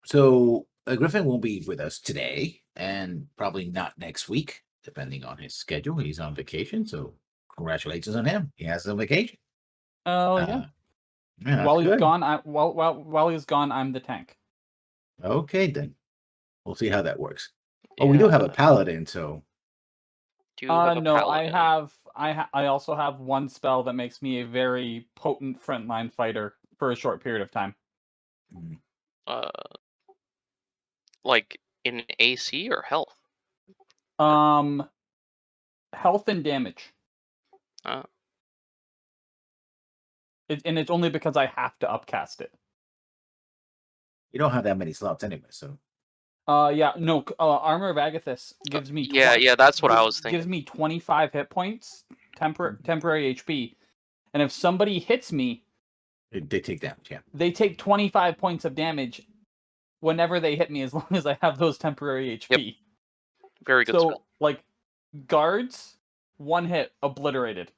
So Griffin won't be with us today, and probably not next week, depending on his schedule. He's on vacation, so congratulations on him. He has a vacation. Oh yeah. Uh, yeah, that's While he's good. gone, while he's gone, I'm the tank. Okay, then we'll see how that works. Oh, we do have a Yeah, paladin, so do have a No, paladin. I also have one spell that makes me a very potent frontline fighter for a short period of time. mm, Uh, like in AC or health? Um, Health and damage. Uh, And it's only because I have to upcast it. you don't have that many slots anyway. So Yeah, no. Armor of Agathis gives me yeah, that's what I was gives thinking. me 25 hit points, temporary HP, and if somebody hits me, they take damage. Yeah. they take 25 points of damage whenever they hit me, as long as I have those temporary HP. Yep. Very good spell. So, like, guards, one hit, obliterated.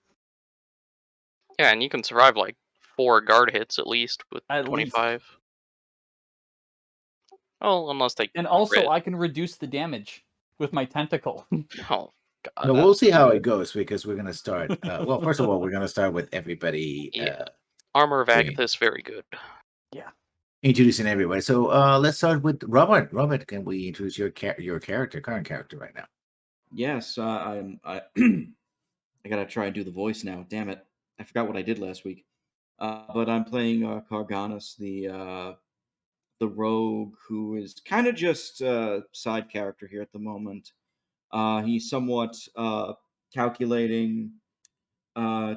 Yeah, and you can survive like 4 guard hits at least with At 25. least. Oh, unless they And also, crit. I can reduce the damage with my tentacle. Oh god, No, we'll that's see how good. it goes because we're gonna start. Well, first of all, we're gonna start with everybody Yeah, Armor of doing Agathis, very good. Yeah. introducing everybody. So let's start with Robert. Robert, can we introduce your character, current character right now? Yes, I I gotta try and do the voice now. Damn it, I forgot what I did last week. But I'm playing Carganus, the rogue who is kind of just a side character here at the moment. He's somewhat calculating. Uh,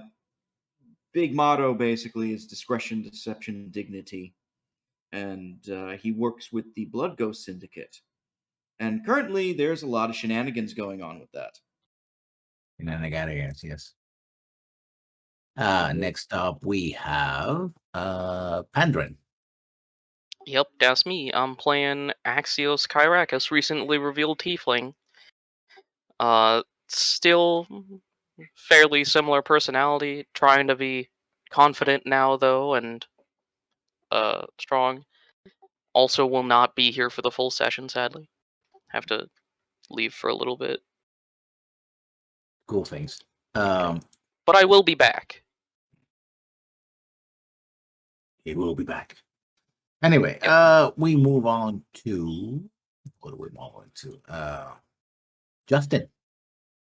Big motto basically is discretion, deception, dignity, and he works with the Blood Ghost Syndicate. And currently, there's a lot of shenanigans going on with that. And then I got it. Yes. Next up we have Pandren. Yep, that's me. I'm playing Axios Kyrakus, recently revealed Tiefling. Still fairly similar personality, trying to be confident now though, and strong. Also will not be here for the full session, sadly. Have to leave for a little bit. Cool things. But I will be back. He will be back. Anyway, we move on to what do we move on to? Justin.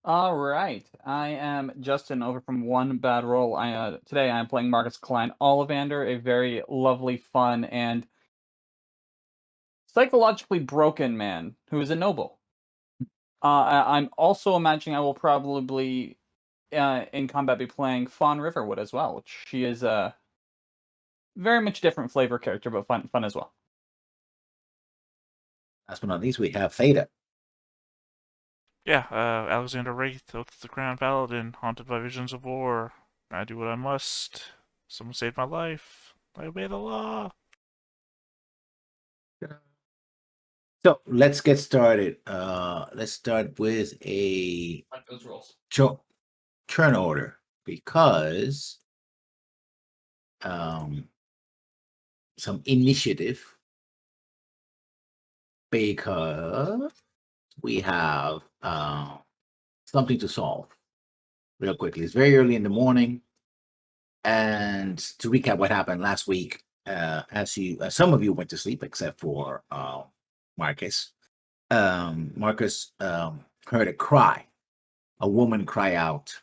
All right, I am Justin over from One Bad Roll. Today I am playing Marcus Klein Ollivander, a very lovely, fun, and psychologically broken man who is a noble. I'm also imagining I will probably in combat be playing Fawn Riverwood as well, which she is a very much different flavor character, but fun as well. Last but not least, we have Theta. Yeah, Alexander Wraith, Oath of the Crown Paladin, haunted by visions of war. I do what I must. Someone saved my life. I obey the law. So let's get started. Let's start with a Like those rolls. turn order because some initiative because we have something to solve real quickly. It's very early in the morning, and to recap what happened last week, as some of you went to sleep except for Marcus. Marcus heard a cry, a woman cry out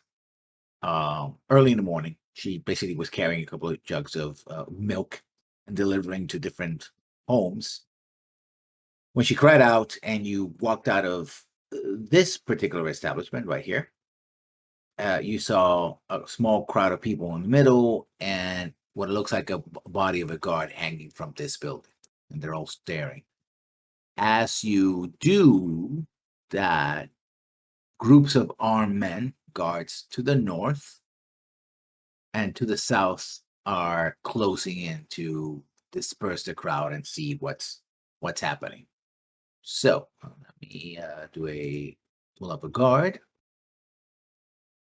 early in the morning. She basically was carrying a couple of jugs of milk and delivering to different homes. When she cried out and you walked out of this particular establishment right here, you saw a small crowd of people in the middle and what looks like a body of a guard hanging from this building. And they're all staring. As you do that, groups of armed men, guards to the north and to the south, are closing in to disperse the crowd and see what's happening. So let me pull up a guard.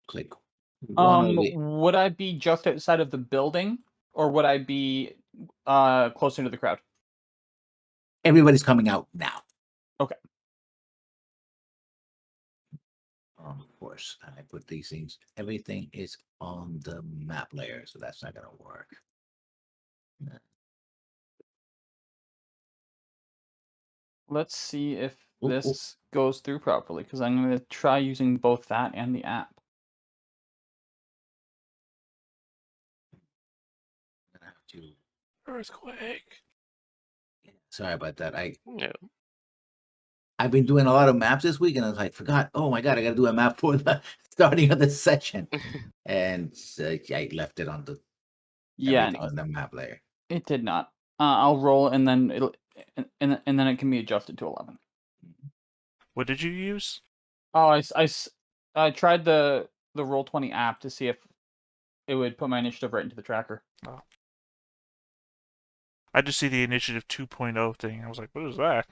Click one of the. Would I be just outside of the building, or would I be closer to the crowd? Everybody's coming out now. Okay. Of course, I put these things. Everything is on the map layer, so that's not gonna work. Let's see if Ooh, ooh. this goes through properly, because I'm going to try using both that and the app. I'm gonna have to. Earthquake. Sorry about that. Yeah. I've been doing a lot of maps this week, and I was like, forgot. Oh my god, I got to do a map for the starting of the session, and I left it on the Yeah, everything on the map layer. it did not. I'll roll, and then and then it can be adjusted to 11. What did you use? Oh, I tried the Roll20 app to see if it would put my initiative right into the tracker. I just see the initiative 2.0 thing. I was like, what is that?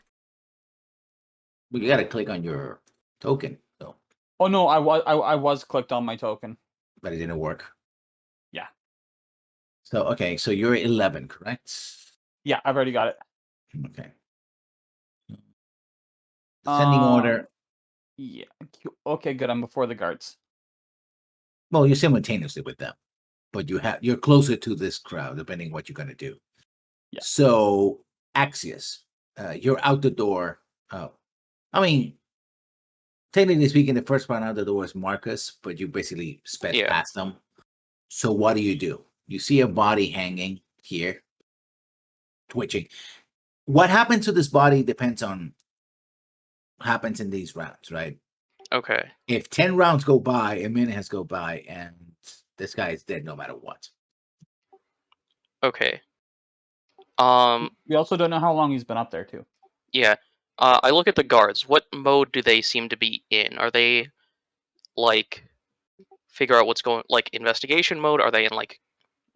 Well, you got to click on your token, so Oh no, I was clicked on my token. but it didn't work. Yeah. So okay, so you're 11, correct? Yeah, I've already got it. Okay. Sending order. Yeah. Okay, good. I'm before the guards. Well, you're simultaneously with them, but you're closer to this crowd, depending what you're gonna do. Yeah. So Axios, you're out the door. Oh, I mean, technically speaking, the first one out the door is Marcus, but you basically sped Yeah. past them. So what do? You see a body hanging here, twitching. What happens to this body depends on what happens in these rounds, right? Okay. If 10 rounds go by, a minute has go by, and this guy is dead no matter what. Okay. We also don't know how long he's been up there too. Yeah. I look at the guards. What mode do they seem to be in? Are they like figure out what's going, like investigation mode? Are they in like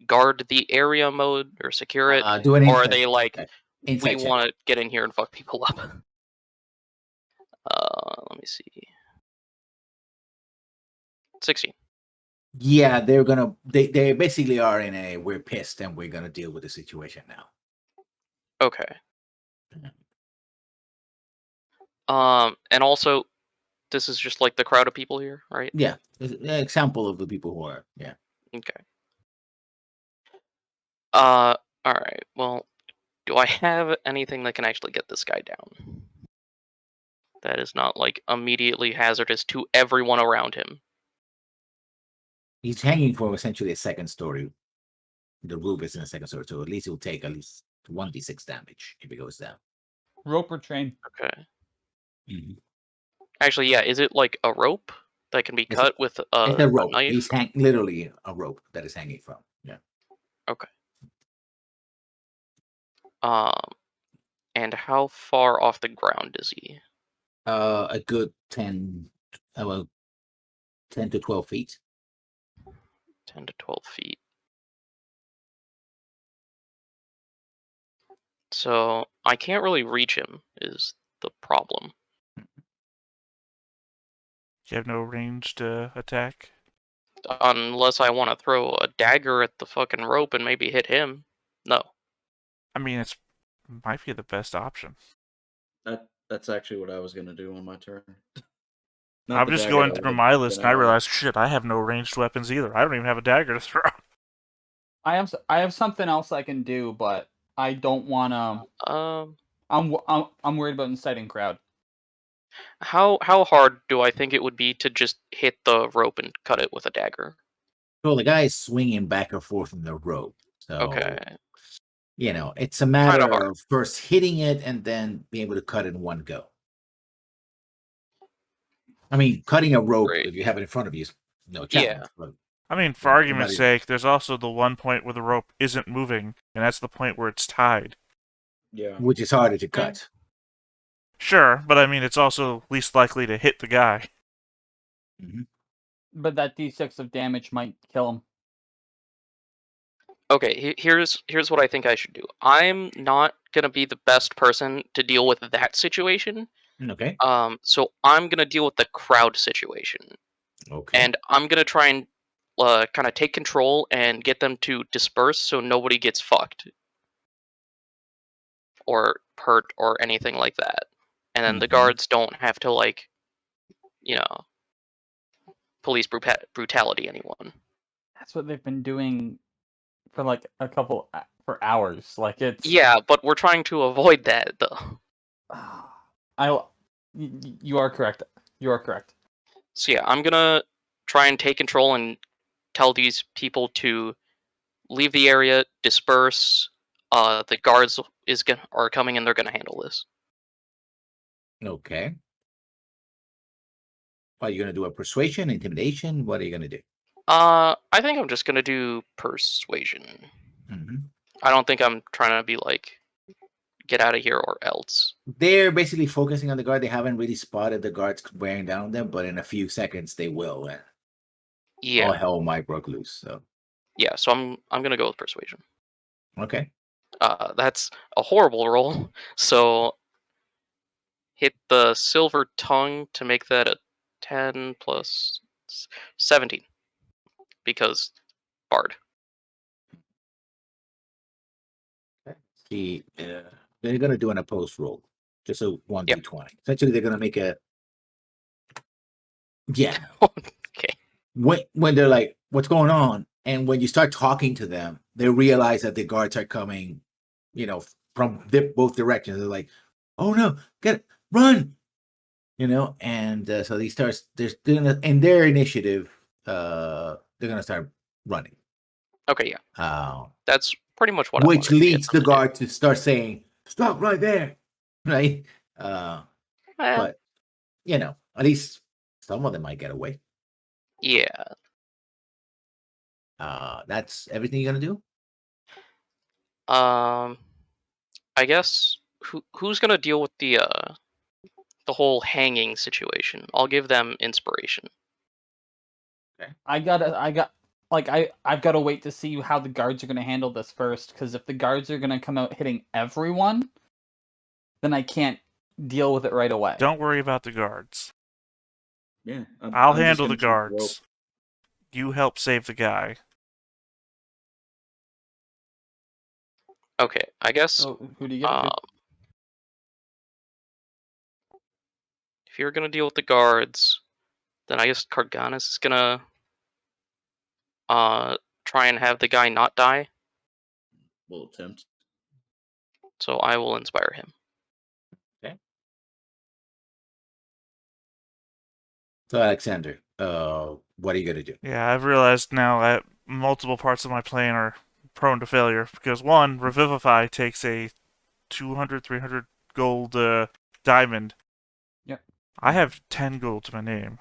guard the area mode or secure it? Do an Or are insight they like check. we Insight check. want to get in here and fuck people up? Let me see. 16. Yeah, they basically are in a we're pissed and we're gonna deal with the situation now. Okay. And also, this is just like the crowd of people here, right? Yeah, it's an example of the people who are Okay. All right. Well, do I have anything that can actually get this guy down? That is not like immediately hazardous to everyone around him. He's hanging from essentially a second story. The roof is in a second story, so at least he'll take at least 1d6 damage if he goes down. Rope or chain? Okay. Mhm. Actually, yeah. Is it like a rope that can be It's cut with It's a a rope. knife? He's literally a rope that is hanging from. Yeah. Okay. And how far off the ground is he? A good 10 to 12 feet. 10 to 12 feet. So I can't really reach him, is the problem. You have no ranged attack? Unless I want to throw a dagger at the fucking rope and maybe hit him. No. I mean, it's might be the best option. That's actually what I was gonna do on my turn. I'm just going through my list and I realized, shit, I have no ranged weapons either. I don't even have a dagger to throw. I have something else I can do, but I don't want to. I'm worried about inciting crowd. How hard do I think it would be to just hit the rope and cut it with a dagger? Well, the guy is swinging back and forth in the rope. So, Okay. it's a matter hard. of first hitting it and then being able to cut it in one go. I mean, cutting a rope, Right. if you have it in front of you, is no Yeah. challenge. But I mean, for argument's sake, there's also the one point where the rope isn't moving, and that's the point where it's tied. Yeah. which is harder to cut. Sure, but I mean, it's also least likely to hit the guy. Mm-hmm. But that d6 of damage might kill him. Okay, here's what I think I should do. I'm not gonna be the best person to deal with that situation. Okay. So I'm gonna deal with the crowd situation, Okay. and I'm gonna try and kind of take control and get them to disperse so nobody gets fucked. or hurt or anything like that. And then the Mhm. guards don't have to, like, you know, police brutality anyone. That's what they've been doing for like for hours. Like it's Yeah, but we're trying to avoid that, though. You are correct. You are correct. So yeah, I'm gonna try and take control and tell these people to leave the area, disperse. The guards are coming and they're gonna handle this. Okay. Are you gonna do a persuasion, intimidation? What are you gonna do? I think I'm just gonna do persuasion. Mhm. I don't think I'm trying to be like, get out of here or else. They're basically focusing on the guard. They haven't really spotted the guards wearing down on them, but in a few seconds they will, and all Yeah, hell might break loose. So yeah. So I'm gonna go with persuasion. okay. That's a horrible roll. So hit the silver tongue to make that a 10 plus 17 because bard. See, they're gonna do an opposed roll, just a one Yep. d20. Essentially, they're gonna make a yeah. Okay. When they're like, "What's going on?" and when you start talking to them, they realize that the guards are coming, from both directions. They're like, "Oh no, get it, run!" And so they're gonna in their initiative, they're gonna start running. Okay, yeah. Uh, That's pretty much what I which wanted to get leads them the to do. guard to start saying, "Stop right there," right? Eh, But at least some of them might get away. yeah. That's everything you're gonna do. I guess who's gonna deal with the whole hanging situation? I'll give them inspiration. I've got to wait to see how the guards are going to handle this first, because if the guards are going to come out hitting everyone, then I can't deal with it right away. Don't worry about the guards. Yeah, I'll I'm just handle the gonna shoot rope. guards. You help save the guy. Okay, I guess So who do you get it to? if you're gonna deal with the guards, then I guess Carganis is gonna try and have the guy not die. We'll attempt. So I will inspire him. So Alexander, what are you gonna do? Yeah, I've realized now that multiple parts of my plan are prone to failure because one, Revivify takes a 200, 300 gold diamond. Yep. I have 10 gold to my name.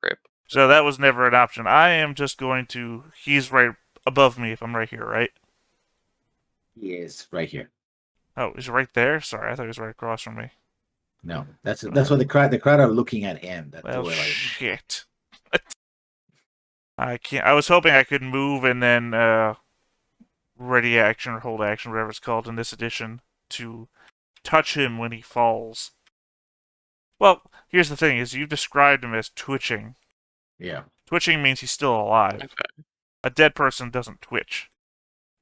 Rip. So that was never an option. I am just going to... He's right above me if I'm right here, right? He is right here. Oh, he's right there? Sorry, I thought he was right across from me. No, that's what the crowd are looking at him. That Well, they were like, shit. I can't... I was hoping I could move and then ready action or hold action, whatever it's called in this edition, to touch him when he falls. Well, here's the thing, is you described him as twitching. yeah. Twitching means he's still alive. Okay. A dead person doesn't twitch.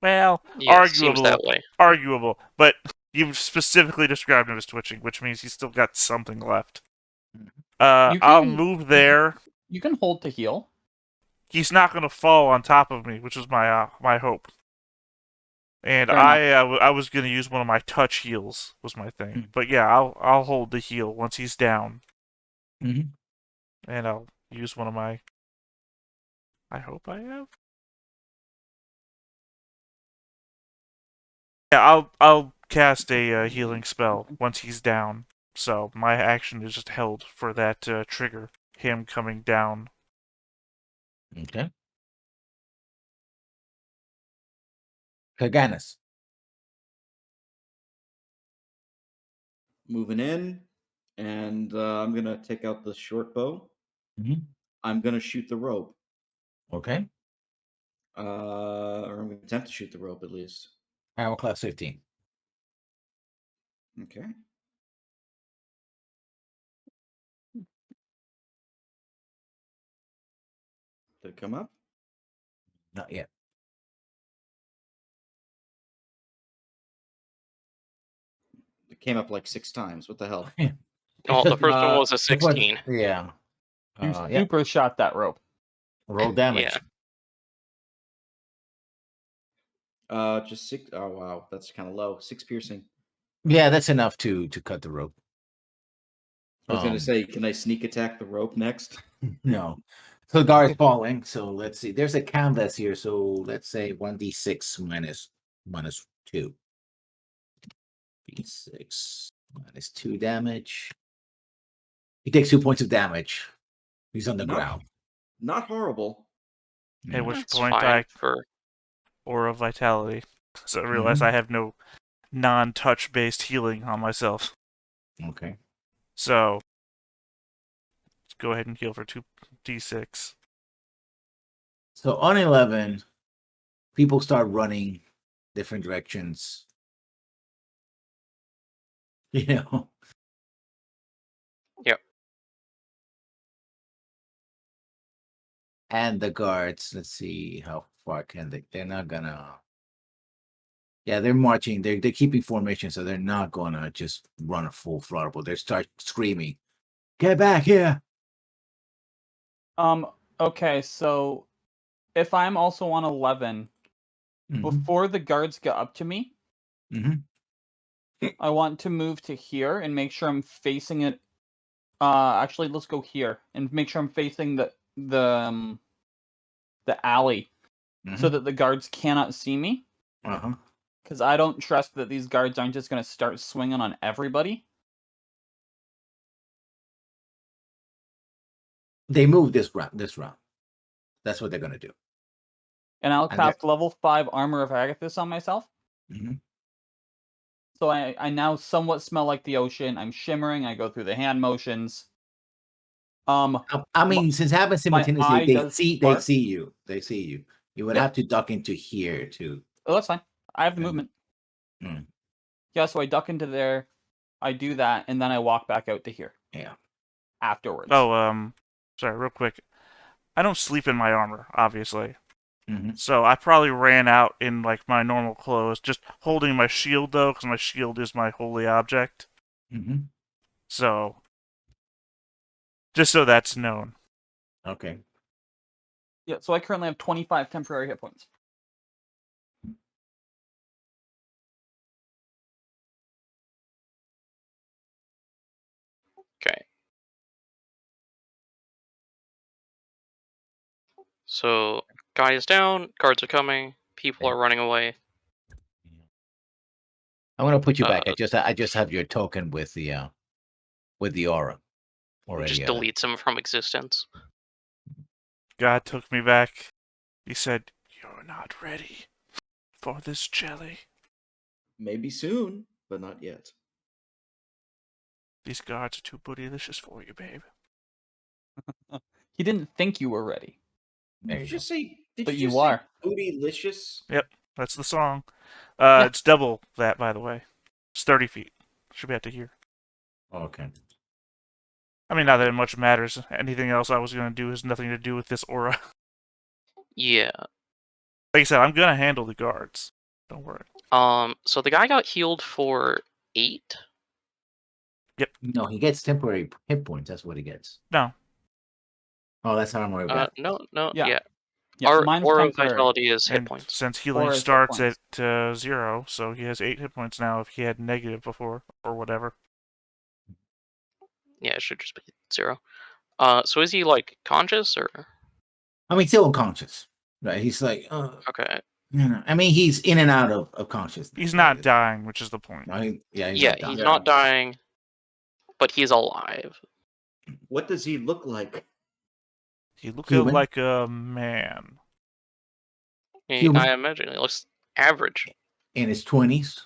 Well, Yeah, it seems that way. arguable, but you've specifically described him as twitching, which means he's still got something left. I'll move there. You can hold to heal. He's not going to fall on top of me, which is my hope. And Fair I was going to use one of my touch heals, was my thing. But yeah, I'll hold the heal once he's down. Mhm. And I'll use one of my... I hope I have. Yeah, I'll cast a healing spell once he's down. So my action is just held for that trigger, him coming down. Okay. Kaganis. Moving in, and I'm gonna take out the short bow. Mhm. I'm gonna shoot the rope. Okay. Or I'm gonna attempt to shoot the rope at least. Armor class 15. Okay. Did it come up? Not yet. came up like 6 times. What the hell? Well, the first one was a This one's- 16. Yeah. You Yeah. super shot that rope. Roll damage. Yeah. Just 6. Oh wow, that's kind of low. 6 piercing. Yeah, that's enough to cut the rope. I was gonna Um, say, can I sneak attack the rope next? No. So the guard's falling. So let's see. There's a canvas here. So let's say 1d6 minus 2. D6 minus 2 damage. He takes 2 points of damage. He's on the No. ground. Not horrible. At which That's point fine I for Aura Vitality. So I realize I have no non-touch based healing on myself. Okay. So let's go ahead and heal for 2d6. So on 11, people start running different directions. You know. Yep. And the guards, let's see how far can they. They're not gonna. Yeah, they're marching. They're keeping formation, so they're not gonna just run a full throttle. They start screaming, "Get back here!" Okay, so if I'm also on 11, Mhm, before the guards get up to me, mhm. I want to move to here and make sure I'm facing it. Actually, let's go here and make sure I'm facing the alley, so that the guards cannot see me. Uh-huh. Because I don't trust that these guards aren't just going to start swinging on everybody. They move this round. That's what they're gonna do. And I'll And they're- cast level 5 Armor of Agathis on myself. Mhm. So I now somewhat smell like the ocean. I'm shimmering. I go through the hand motions. I mean, since it happens eye simultaneously, they does see spark. you. They see you. You would Yep. have to duck into here too. Oh, that's fine. I have the And- movement. Mm. Yeah, so I duck into there. I do that, and then I walk back out to here. Yeah. Afterwards. Oh, sorry, real quick. I don't sleep in my armor, obviously. Mhm. So I probably ran out in like my normal clothes, just holding my shield though, because my shield is my holy object. Mhm. So just so that's known. Okay. Yeah, so I currently have 25 temporary hit points. Okay. So guy is down, guards are coming, people Okay. are running away. I'm gonna put you back. Uh, I just have your token with the aura already. Just deletes him from existence. God took me back. He said, "You're not ready for this jelly. Maybe soon, but not yet. These guards are too bootylicious for you, babe." He didn't think you were ready. There Did you you just say? Did But you you just are. say bootylicious? That's the song. Yeah. It's double that, by the way. It's 30 feet. Should be able to hear. go. Okay. I mean, not that it much matters. Anything else I was going to do has nothing to do with this aura. Yeah. Like I said, I'm going to handle the guards. Don't worry. So the guy got healed for 8. No, he gets temporary hit points. That's what he gets. No. Oh, that's armor. No, Yeah. yeah. Yeah, Our mine's aura temporary. vitality is hit And points. since healing Or is hit starts points. at 0, so he has 8 hit points now if he had negative before, or whatever. Yeah, it should just be 0. So is he like conscious or? I mean, still unconscious, right? He's like, Okay. you know, I mean, he's in and out of consciousness. He's not dying, which is the point. He's Yeah, not he's dying. not dying, but he's alive. What does he look like? He looks Human? like a man. Human. I imagine he looks average. In his 20s.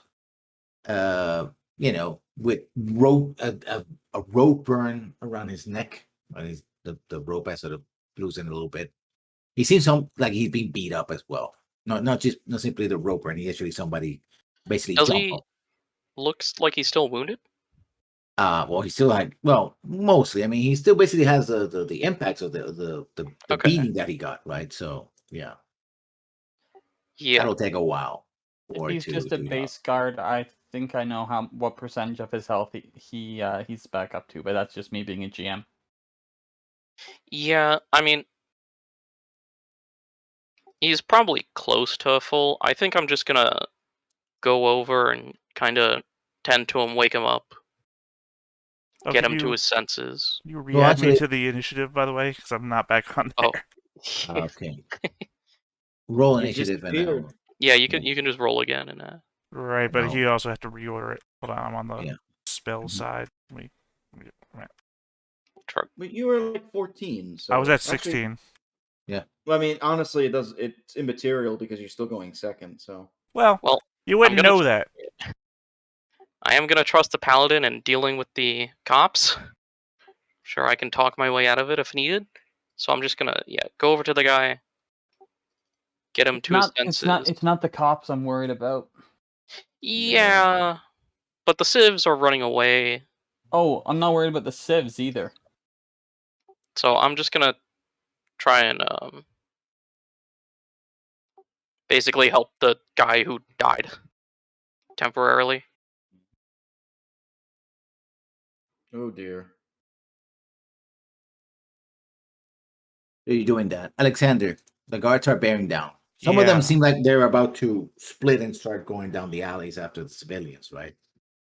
You know, with rope a rope burn around his neck. The rope has sort of loosened a little bit. He seems like he's being beat up as well. Not simply the rope burn. He actually somebody basically Does jumped he up. looks like he's still wounded? Well, he still had mostly. I mean, he still basically has the impacts of the Okay. beating that he got, right? So yeah, Yeah. that'll take a while. If he's just a base guard, I think I know what percentage of his health he's back up to, but that's just me being a GM. Yeah, I mean, he's probably close to a full. I think I'm just gonna go over and kind of tend to him, wake him up, Oh, get can him to you his senses. you Well, re-add me actually, to the initiative, by the way, because I'm not back on there. Oh, okay. Roll You initiative and disappeared. yeah, you Yeah. can just roll again and Right, but No. he also had to reorder it. Hold on, I'm on the Yeah. spell Mhm. side. try. But you were like 14, so I was at actually, 16. well, I mean, honestly, it's immaterial because you're still going second. So Well, Well, you I'm wouldn't gonna. know that. I am gonna trust the paladin in dealing with the cops. Sure, I can talk my way out of it if needed. So I'm just gonna go over to the guy, get him to his senses. It's not the cops I'm worried about. Yeah, but the civs are running away, Oh, I'm not worried about the civs either. so I'm just gonna try and basically help the guy who died temporarily. oh dear. Are you doing that? Alexander, the guards are bearing down. Some of Yeah. them seem like they're about to split and start going down the alleys after the civilians, right?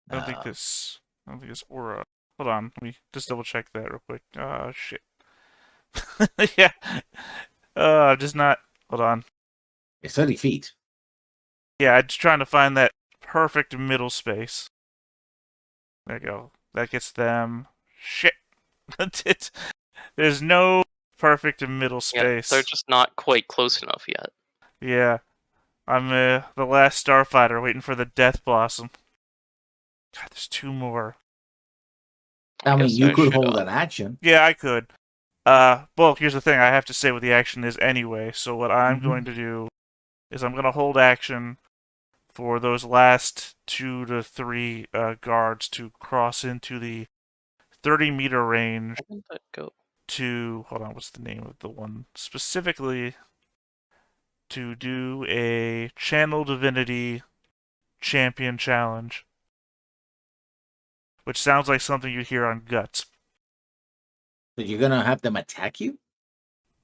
I don't think this aura. Hold on, let me just double check that real quick. Shit. Yeah. Just not. Hold on. It's 30 feet. Yeah, I'm just trying to find that perfect middle space. There you go. That gets them. Shit. There's no perfect middle Yeah, space. they're just not quite close enough yet. Yeah. I'm the last starfighter waiting for the death blossom. God, there's two more. I mean, guess you I could should, hold an action. Yeah, I could. Well, here's the thing. I have to say what the action is anyway. So what I'm Mhm. going to do is I'm going to hold action for those last 2 to 3 guards to cross into the 30-meter range Where did that go? to... Hold on, what's the name of the one? Specifically to do a Channel Divinity Champion Challenge. Which sounds like something you hear on Guts. So you're gonna have them attack you?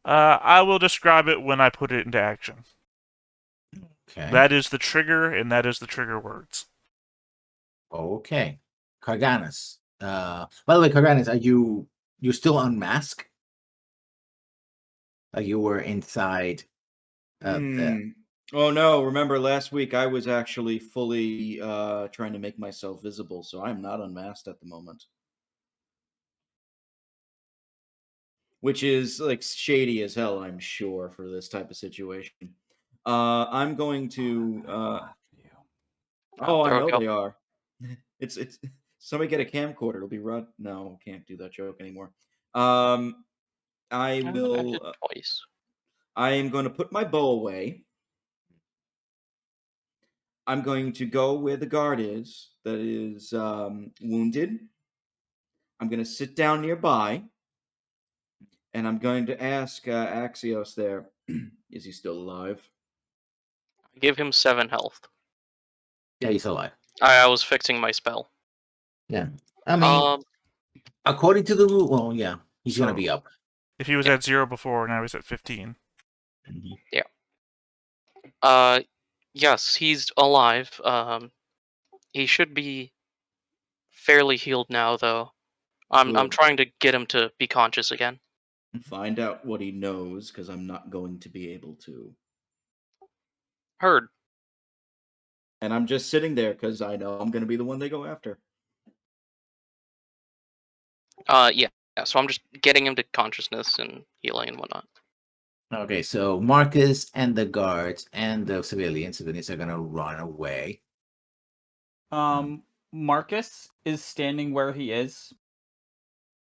I will describe it when I put it into action. Okay. That is the trigger, and that is the trigger words. Okay. Carganis. By the way, Carganis, are you still unmasked? Like you were inside the Oh no! Remember last week I was actually fully trying to make myself visible, so I'm not unmasked at the moment. Which is like shady as hell, I'm sure, for this type of situation. I'm going to. Oh, I There we know go. they are. It's somebody get a camcorder. It'll be run. No, can't do that joke anymore. I I did will. twice. I am going to put my bow away. I'm going to go where the guard is that is wounded. I'm going to sit down nearby, and I'm going to ask Axios there, is he still alive? I give him 7 health. Yeah, he's alive. I was fixing my spell. Yeah. I mean, according to the rule, well, yeah, he's gonna So- be up. If he was at 0 before, now he's at 15. Yes, he's alive. He should be fairly healed now, though. I'm Good. trying to get him to be conscious again. Find out what he knows, because I'm not going to be able to. Heard. And I'm just sitting there because I know I'm going to be the one they go after. Yeah. So I'm just getting him to consciousness and healing and whatnot. Okay, so Marcus and the guards and the civilians are gonna run away. Marcus is standing where he is,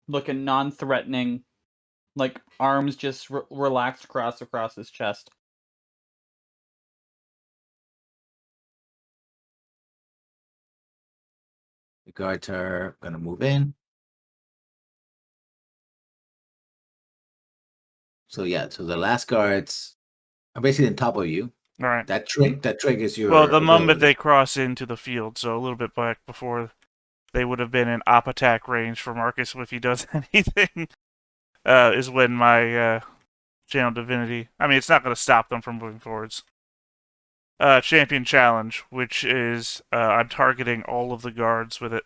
looking non-threatening, like arms just relaxed across his chest. The guards are gonna move in. So yeah, so the last guards are basically on top of you. All right. That triggers your. Well, the moment ability. they cross into the field, so a little bit back before they would have been in op attack range for Marcus if he does anything, is when my channel divinity. I mean, it's not going to stop them from moving forwards. Champion challenge, which is I'm targeting all of the guards with it,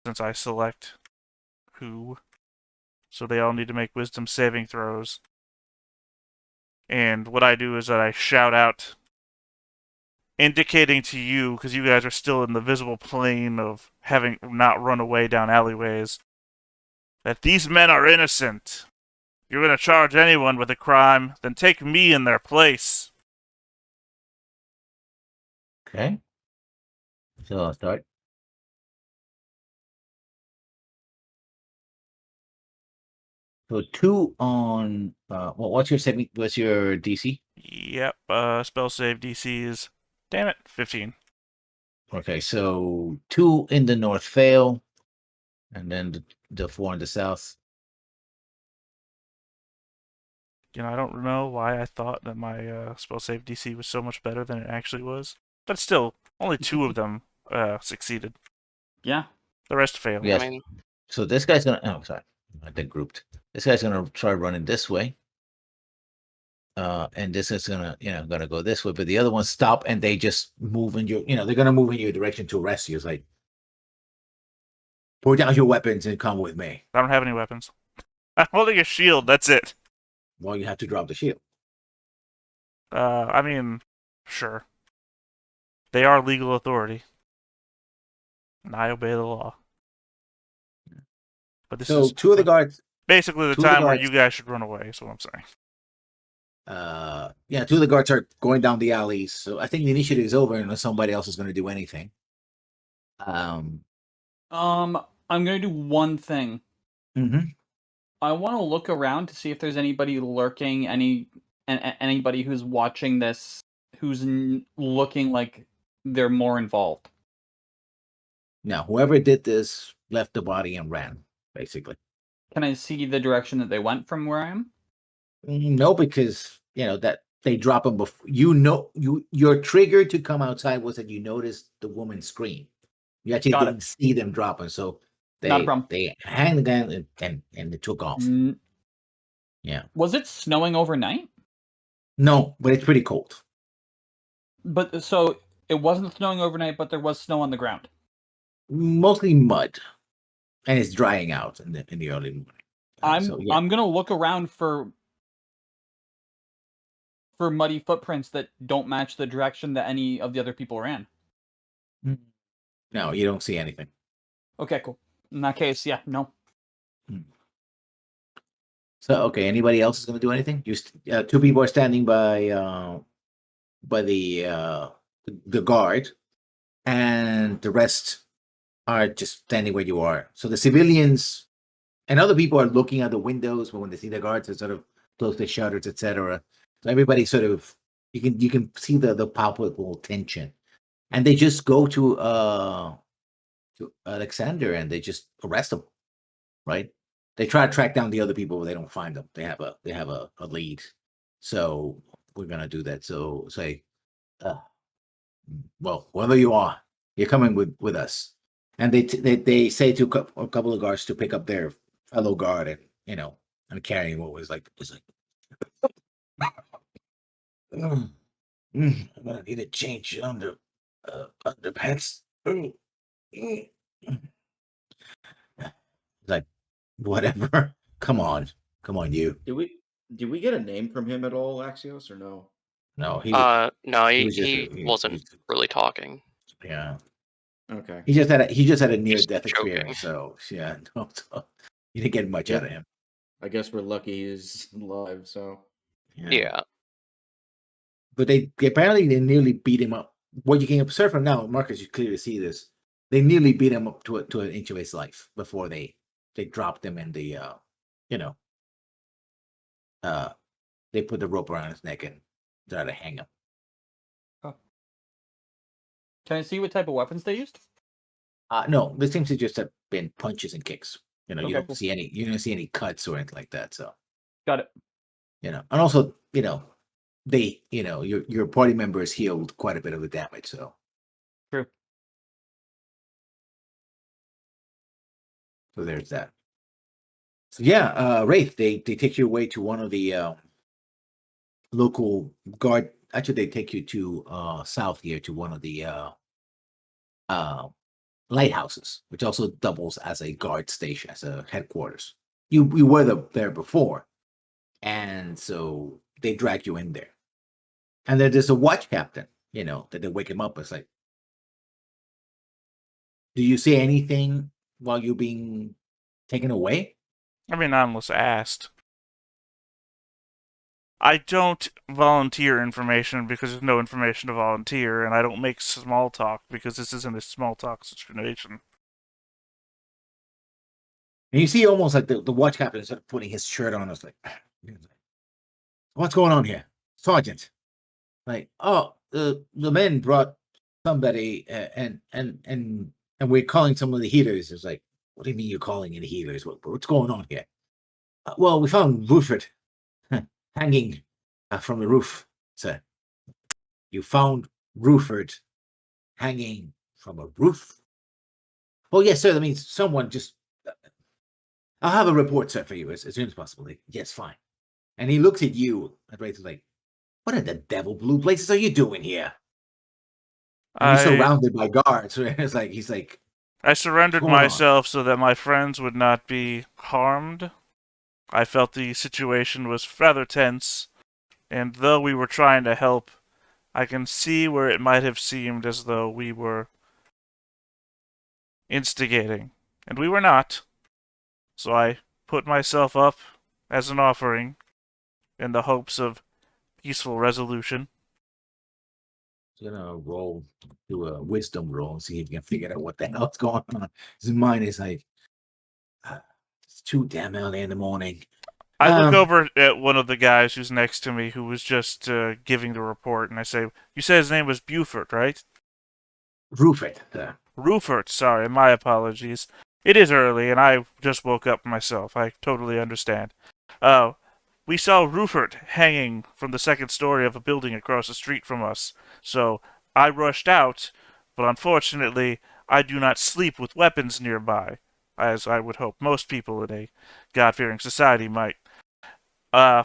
since I select who. So they all need to make wisdom saving throws. And what I do is that I shout out, indicating to you, because you guys are still in the visible plane of having not run away down alleyways, that these men are innocent. If you're going to charge anyone with a crime, then take me in their place. Okay. So I'll start. So 2 on. What's your DC? Yep, spell save DC is, damn it, 15. Okay, so 2 in the north fail, and then the 4 in the south. You know, I don't know why I thought that my spell save DC was so much better than it actually was. But still, only 2 of them succeeded. Yeah. The rest failed. Yes. I mean, So this guy's gonna. Oh, sorry, I did grouped. This guy's gonna try running this way. And this is gonna go this way, but the other ones stop and they just move in your. They're gonna move in your direction to arrest you. It's like, put down your weapons and come with me. I don't have any weapons. I'm holding a shield, that's it. Well, you have to drop the shield. I mean, sure. They are legal authority. And I obey the law. But this So is 2 of the guards. basically the 2 of the time where guards- you guys should run away, is what I'm saying. 2 of the guards are going down the alleys. So I think the initiative is over unless somebody else is going to do anything. I'm gonna do one thing. Mhm. I want to look around to see if there's anybody lurking, anybody who's watching this, who's looking like they're more involved. Now, whoever did this left the body and ran, basically. Can I see the direction that they went from where I am? No, because that they drop them before. Your trigger to come outside was that you noticed the woman scream. You actually Got it. didn't see them dropping, so Not a problem. they hang the gun and they took off. Yeah. Was it snowing overnight? No, but it's pretty cold. But so it wasn't snowing overnight, but there was snow on the ground. Mostly mud, and it's drying out in the early morning. I'm gonna look around for muddy footprints that don't match the direction that any of the other people ran. No, you don't see anything. Okay, cool. In that case, yeah, no. So okay, anybody else is going to do anything? 2 people are standing by the guard, and the rest are just standing where you are. So the civilians and other people are looking at the windows, but when they see the guards, they sort of close their shutters, etc. So everybody sort of you can see the palpable tension, and they just go to Alexander and they just arrest him, right? They try to track down the other people, but they don't find them. They have a lead, so we're gonna do that. So say, well, whoever you are, you're coming with us. And they say to a couple of guards to pick up their fellow guard and carrying what was like I'm gonna need a change underpants. Like, whatever. Come on, you. Did we get a name from him at all, Axios, or no? No, no, he was just he wasn't really talking. Yeah. Okay. He just had a near Just death joking. experience, so yeah, no, so you didn't get much out of him. I guess we're lucky he's alive, so. Yeah. But they apparently nearly beat him up. What you can observe from now, Marcus, you clearly see this. They nearly beat him up to an inch of his life before they dropped him in the they put the rope around his neck and tried to hang him. Can I see what type of weapons they used? No, this seems to just have been punches and kicks. You Okay, don't cool. see any cuts or anything like that. So Got it. and also they, your party members healed quite a bit of the damage. So True. there's that. So yeah, Wraith, they take you away to one of the local guard. Actually, they take you to south here to one of the lighthouses, which also doubles as a guard station, as a headquarters. You were there before, and so they drag you in there. And then there's a watch captain, that they wake him up. It's like, do you say anything while you're being taken away? I mean, unless asked. I don't volunteer information because there's no information to volunteer, and I don't make small talk because this isn't a small talk situation. And you see almost like the watch captain is sort of putting his shirt on. It's like, what's going on here, Sergeant? Like, oh, the men brought somebody, and we're calling some of the healers. It's like, what do you mean you're calling in the healers? What's going on here? Well, we found Ruford hanging from the roof, sir. You found Ruford hanging from a roof? Oh, yes, sir. That means someone just... I'll have a report, sir, for you as soon as possible. Yes, fine. And he looks at you, and Rachel's like, what in the devil blue places are you doing here? And you're surrounded by guards. It's like, he's like... I surrendered myself so that my friends would not be harmed. I felt the situation was rather tense, and though we were trying to help, I can see where it might have seemed as though we were instigating, and we were not. So I put myself up as an offering in the hopes of peaceful resolution. He's gonna do a wisdom roll and see if he can figure out what the hell's going on. His mind is like, it's too damn early in the morning. I look over at one of the guys who's next to me who was just giving the report, and I say, you said his name was Buford, right? Ruford. Ruford, sorry, my apologies. It is early, and I just woke up myself. I totally understand. We saw Ruford hanging from the second story of a building across the street from us, so I rushed out, but unfortunately, I do not sleep with weapons nearby, as I would hope most people in a God-fearing society might.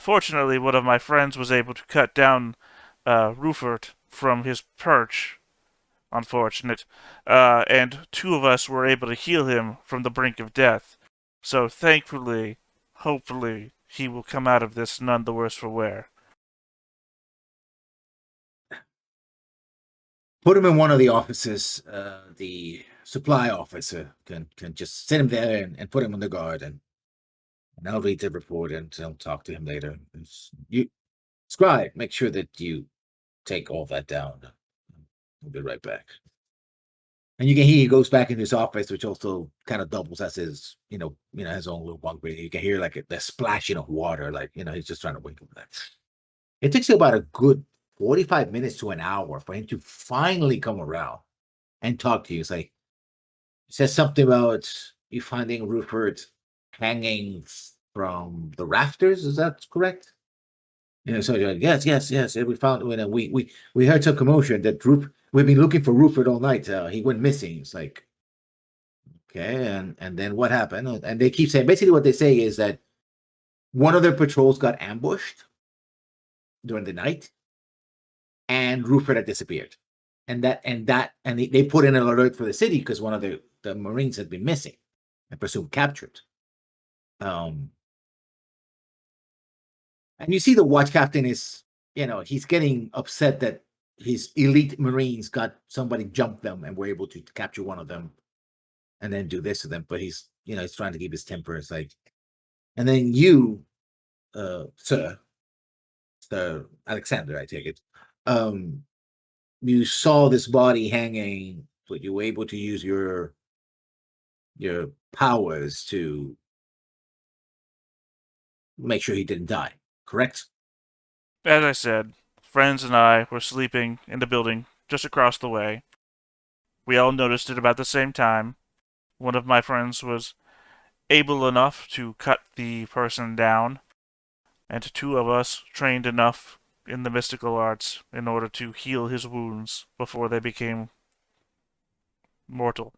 Fortunately, one of my friends was able to cut down Ruford from his perch. Unfortunate. And two of us were able to heal him from the brink of death. So thankfully, hopefully, he will come out of this none the worse for wear. Put him in one of the offices. The supply officer can just sit him there and put him on the guard, and I'll read the report and I'll talk to him later. You, Scribe, make sure that you take all that down. We'll be right back. And you can hear he goes back into his office, which also kind of doubles as his, his own little bunk. You can hear like the splashing of water, like he's just trying to wake up. That it takes you about a good 45 minutes to an hour for him to finally come around and talk to you. It's like he says something about you finding Rupert hanging from the rafters. Is that correct? So you're like, yes. We found when we heard some commotion that we've been looking for Rupert all night. He went missing. It's like, okay, and then what happened? And they keep saying, basically what they say is that one of their patrols got ambushed during the night, and Rupert had disappeared. And they put in an alert for the city because one of the Marines had been missing and presumed captured. And you see the watch captain is, he's getting upset that his elite Marines got somebody jumped them and were able to capture one of them and then do this to them. But he's trying to keep his temper. It's like, and then you, Sir Alexander, I take it, you saw this body hanging, but you were able to use your powers to make sure he didn't die. Correct? As I said, friends and I were sleeping in the building just across the way. We all noticed it about the same time. One of my friends was able enough to cut the person down, and two of us trained enough in the mystical arts in order to heal his wounds before they became mortal.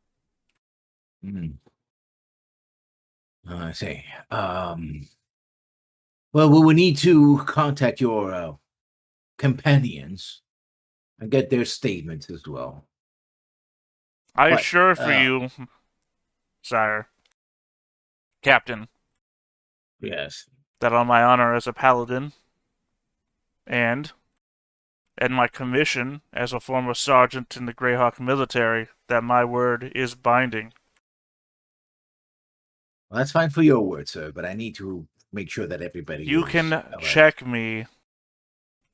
I see. Well, we will need to contact your companions and get their statements as well. I But, assure for you, sire, Captain, Yes. that on my honor as a paladin and my commission as a former sergeant in the Greyhawk military, that my word is binding. Well, that's fine for your word, sir, but I need to make sure that everybody You is can aware. check me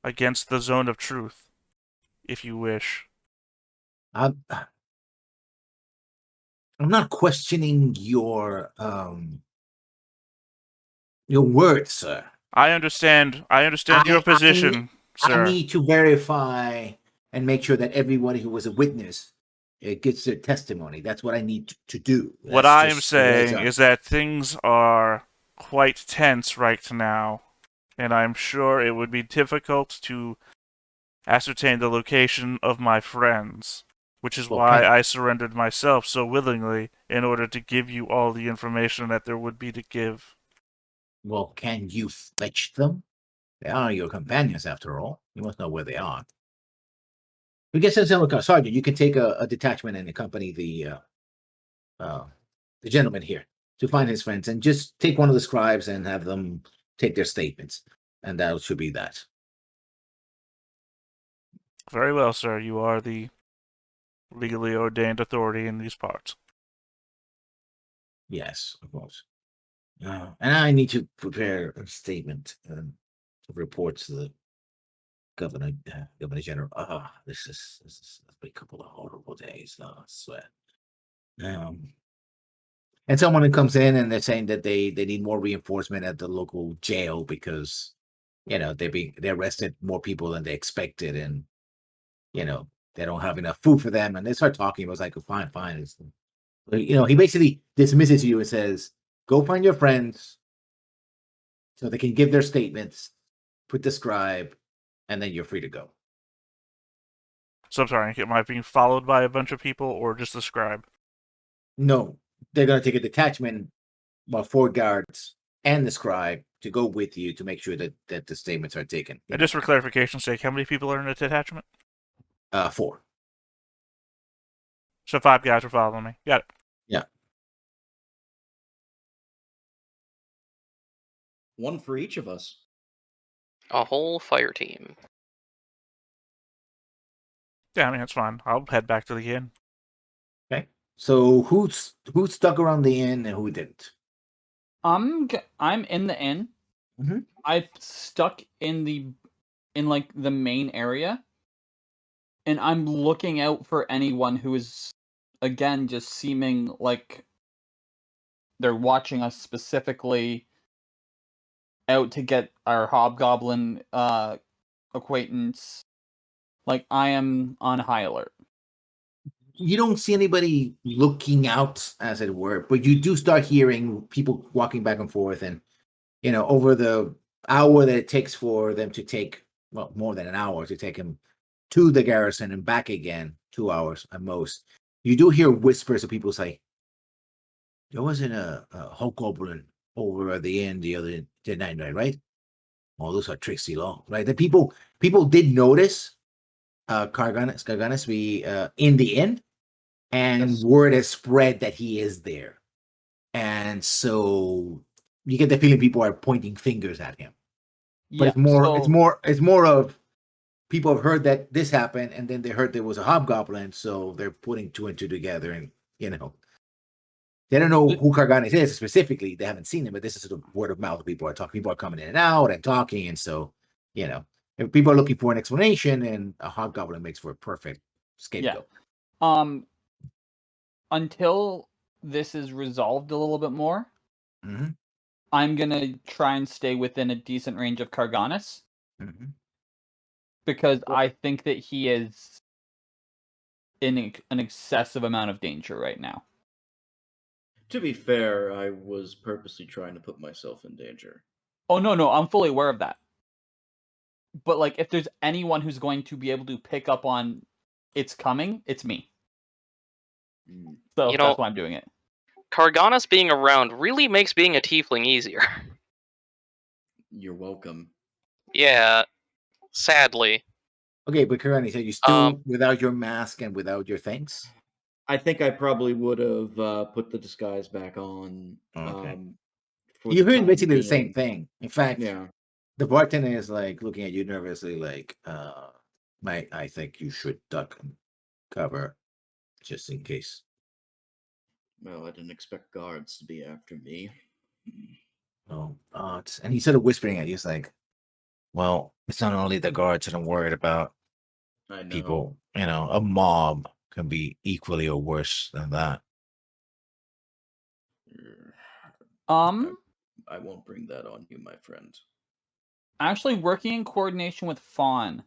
against the zone of truth, if you wish. I'm not questioning your words, sir. I understand your position, I sir. need to verify and make sure that everybody who was a witness gets their testimony. That's what I need to do. What That's I am just the way it's saying done. is that things are quite tense right now, and I'm sure it would be difficult to ascertain the location of my friends, which is Well, why I surrendered myself so willingly in order to give you all the information that there would be to give. Well, can you fetch them? They are your companions, after all. You must know where they are. We guess as a sergeant, you can take a detachment and accompany the gentleman here to find his friends, and just take one of the scribes and have them take their statements, and that should be that. Very well, sir. You are the legally ordained authority in these parts. Yes, of course. And I need to prepare a statement to report to the governor general. This is been a couple of horrible days. I swear. And someone who comes in and they're saying that they need more reinforcement at the local jail because they arrested more people than they expected, and they don't have enough food for them, and they start talking. It was like, fine. He basically dismisses you and says, go find your friends so they can give their statements, put the scribe, and then you're free to go. So I'm sorry, am I being followed by a bunch of people or just the scribe? No, they're going to take a detachment, well, 4 guards and the scribe to go with you to make sure that the statements are taken. And just for clarification's sake, how many people are in a detachment? 4. So 5 guys are following me. Got it. Yeah. One for each of us. A whole fire team. Yeah, I mean, that's fine. I'll head back to the inn. Okay. So who stuck around the inn and who didn't? I'm in the inn. Mhm. I've stuck in like the main area, and I'm looking out for anyone who is, again, just seeming like they're watching us specifically, out to get our hobgoblin acquaintance. Like, I am on high alert. You don't see anybody looking out, as it were, but you do start hearing people walking back and forth, and over the hour that it takes for them to take, well, more than an hour to take him to the garrison and back again, 2 hours at most. You do hear whispers of people say, there wasn't a hobgoblin over at the inn the night, right? Oh, those are Trixie Long, right? The people did notice Carganis be in the inn, and Yes. word has spread that he is there. And so you get the feeling people are pointing fingers at him. But it's more of people have heard that this happened, and then they heard there was a hobgoblin, so they're putting 2 and 2 together, and they don't know who Carganis is specifically. They haven't seen him, but this is sort of word of mouth. People are talking. People are coming in and out and talking, and so if people are looking for an explanation, and a hobgoblin makes for a perfect scapegoat. Until this is resolved a little bit more, Mm-hmm. I'm gonna try and stay within a decent range of Carganis, Mm-hmm. because I think that he is in an excessive amount of danger right now. To be fair, I was purposely trying to put myself in danger. Oh, no, I'm fully aware of that. but like if there's anyone who's going to be able to pick up on it's coming, it's me. Mm. So You know- that's why I'm doing it. Karganis being around really makes being a tiefling easier. You're welcome. Yeah, sadly. Okay, but Karani said you still without your mask and without your things. I think I probably would have put the disguise back on. Okay. For You the heard time basically the same being. thing. In fact, Yeah. the bartender is like looking at you nervously, like, I think you should duck and cover just in case. Well, I didn't expect guards to be after me. Oh, and he's sort of whispering at you. He's like, well, it's not only the guards that I'm worried about. I know. People, a mob can be equally or worse than that. I won't bring that on you, my friend. Actually working in coordination with Fawn.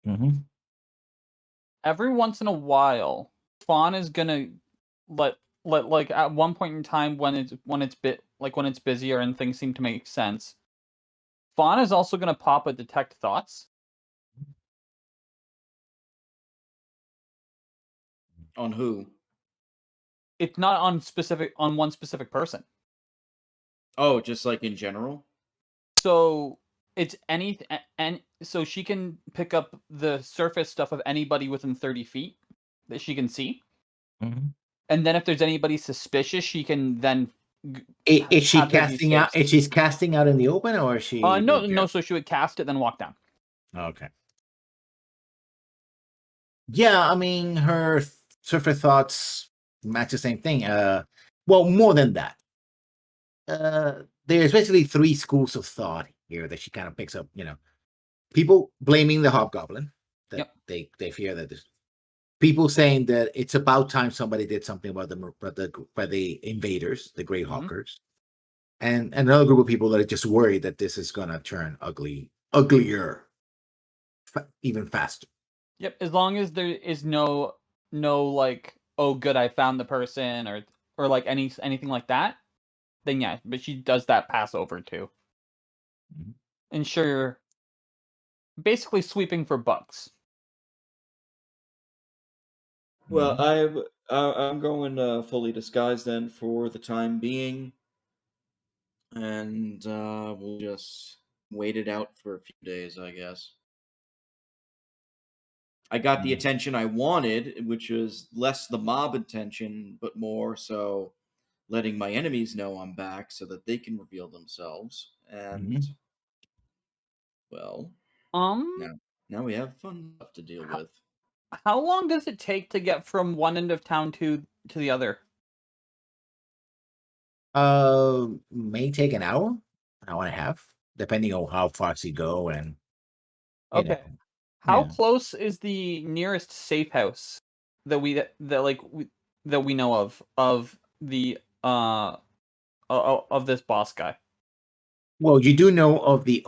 Mm-hmm. Every once in a while, Fawn is gonna let like at one point in time when it's busier and things seem to make sense. Fawn is also gonna pop a detect thoughts. On who? It's not on one specific person. Oh, just like in general? So it's and so she can pick up the surface stuff of anybody within 30 feet that she can see. Mm-hmm. And then if there's anybody suspicious, she can then Is she have their casting out? D6. Is she casting out in the open, or is she? No. So she would cast it, then walk down. Okay. Yeah, I mean, her surfer thoughts match the same thing. Well, more than that. There's basically three schools of thought here that she kind of picks up. People blaming the hobgoblin that they fear that there's people saying that it's about time somebody did something about the invaders, the Greyhawkers, and another group of people that are just worried that this is gonna turn uglier, even faster. Yep, as long as there is no like, oh good, I found the person or like anything like that, then yeah, but she does that pass over too. Mhm. Ensure basically sweeping for bugs. Well, I'm going fully disguised then for the time being, and we'll just wait it out for a few days, I guess. I got the attention I wanted, which was less the mob attention, but more so letting my enemies know I'm back so that they can reveal themselves. And well, now we have fun stuff to deal with. How long does it take to get from one end of town to the other? May take an hour and a half, depending on how fast you go and. Okay. How yeah. close is the nearest safe house that we know of the of this boss guy? Well, you do know of the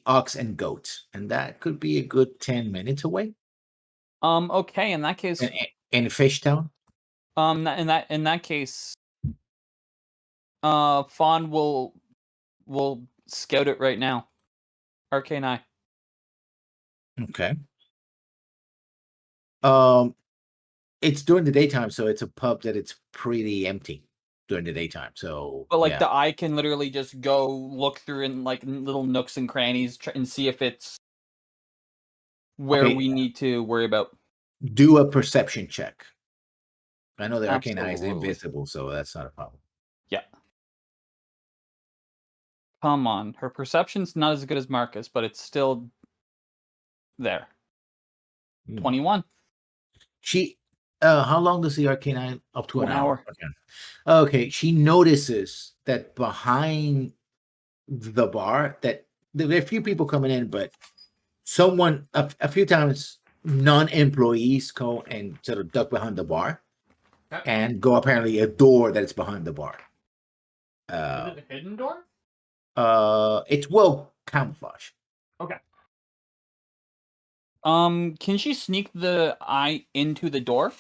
ox and goat, and that could be a good 10 minutes away. Okay, in that case, in Fishtown. in that case, Fawn will scout it right now. Arcane Eye. Okay. It's during the daytime, so it's a pub that it's pretty empty during the daytime. So, but like the eye can literally just go look through in like little nooks and crannies and see if it's where we need to worry about. Do a perception check. I know the Arcane Eye is Absolutely. invisible, so that's not a problem. Yeah. Come on, her perception's not as good as Marcus, but it's still there. 21. She how long does the Arcane Eye? Up to an hour. Okay. She notices that behind the bar that there are a few people coming in, but someone a few times non-employees go and sort of duck behind the bar and go apparently a door that is behind the bar. Is it a hidden door? It's well camouflaged. Okay. Can she sneak the eye into the door?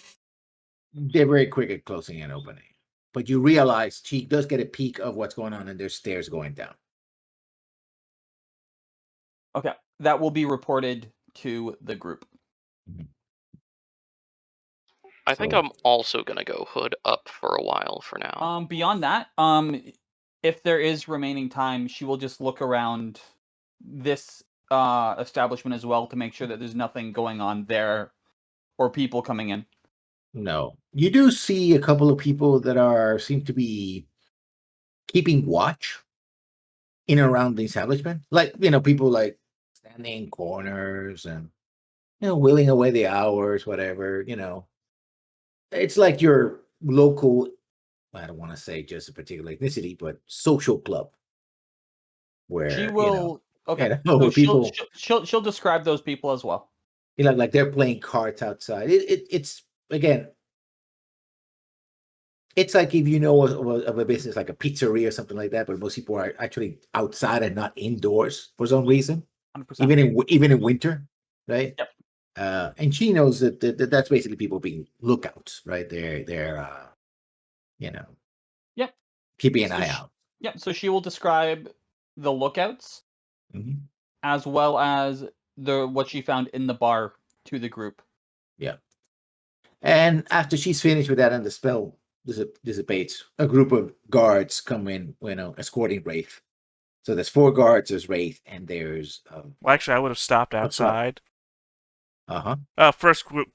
They're very quick at closing and opening, but you realize she does get a peek of what's going on, and there's stairs going down. Okay. that will be reported to the group. I think So- I'm also gonna go hood up for a while for now. Beyond that, if there is remaining time, she will just look around this establishment as well to make sure that there's nothing going on there or people coming in. No, you do see a couple of people that seem to be keeping watch in and around the establishment. Like, people like standing in corners and wheeling away the hours, whatever. It's like your local. I don't want to say just a particular ethnicity, but social club where She will. Okay. yeah, where people She'll describe those people as well. like they're playing cards outside. It's again. It's like if you know of a business like a pizzeria or something like that, but most people are actually outside and not indoors for some reason, 100%. even in winter, right? Yep. And she knows that that's basically people being lookouts, right? They're Yep. keeping an So eye she- out. Yep. So she will describe the lookouts Mhm. as well as what she found in the bar to the group. Yeah. And after she's finished with that and the spell dissipates, a group of guards come in, escorting Wraith. So there's 4 guards, there's Wraith, and there's Well, actually, I would have stopped What's up? outside. uh-huh.